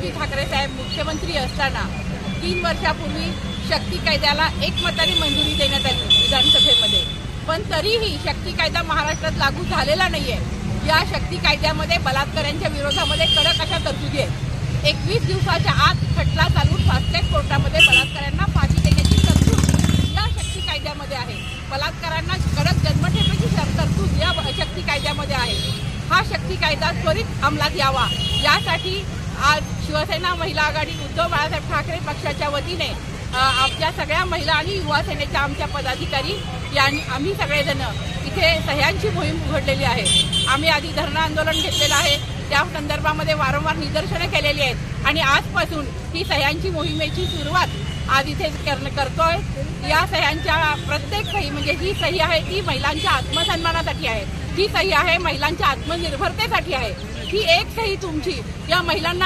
उद्धवजी ठाकरे साहेब मुख्यमंत्री असताना 3 वर्षापूर्वी शक्ती कायद्याला एकमताने मंजुरी देण्यात आली विधानसभेमध्ये, पण तरीही शक्ती कायदा महाराष्ट्रात लागू झालेला नाहीये। या शक्ती कायद्यामध्ये बलात्कारांच्या विरोधामध्ये कडक अशा तरतुदी आहेत। 21 दिवसाच्या आत खटला चालून फास्ट ट्रॅक कोर्टामध्ये बलात्कारांना फाशी देण्याची तरतूद या शक्ती कायद्यामध्ये आहे। बलात्कारांना कडक जन्मठेपेची तरतूद या शक्ती कायद्यामध्ये आहे। हा शक्ती कायदा त्वरित अंमलात यावा यासाठी आज शिवसेना महिला आघाडी उद्धव बाळासाहेब ठाकरे पक्षाच्या वतीने आमच्या सगळ्या महिला आणि युवा सेनेच्या आमच्या पदाधिकारी यांनी आम्ही सगळेजण इथे सह्यांची मोहीम उघडलेली आहे। आम्ही आधी धरणं आंदोलन घेतलेलं आहे, त्या संदर्भामध्ये वारंवार निदर्शने केलेली आहेत आणि आजपासून ही सह्यांची मोहिमेची सुरुवात आज इथे करतोय। या सह्यांच्या प्रत्येक सही म्हणजे जी सही आहे ती महिलांच्या आत्मसन्मानासाठी आहे, ही सही आहे महिलांच्या आत्मनिर्भरतेसाठी आहे। ही एक सही तुमची या महिलांना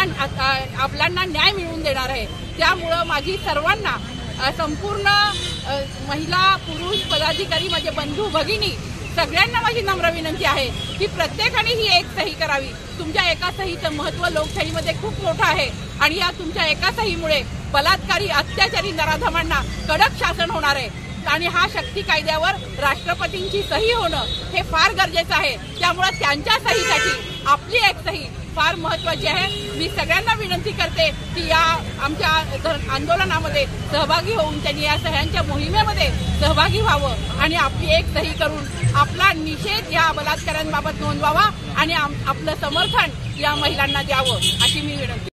आपल्याला न्याय मिळवून देणार आहे। त्यामुळं माझी सर्वांना संपूर्ण महिला पुरुष पदाधिकारी माझे बंधू भगिनी सगळ्यांना माझी नम्र विनंती आहे की प्रत्येकाने ही एक सही करावी। तुमच्या एका सहीचं महत्त्व लोकशाहीमध्ये खूप मोठं आहे आणि या तुमच्या एका सहीमुळे बलात्कारी अत्याचारी नराधमांना कडक शासन होणार आहे आणि हा शक्ती कायद्यावर राष्ट्रपतींची सही होणं हे फार गरजेचं आहे। त्यामुळे त्यांच्या सहीसाठी आपली एक सही फार महत्त्वाची आहे। मी सगळ्यांना विनंती करते की या आमच्या आंदोलनामध्ये सहभागी होऊन त्यांनी या सह्यांच्या मोहिमेमध्ये सहभागी व्हावं आणि आपली एक सही करून आपला निषेध या बलात्कारांबाबत नोंदवावा आणि आपलं समर्थन या महिलांना द्यावं अशी मी विनंती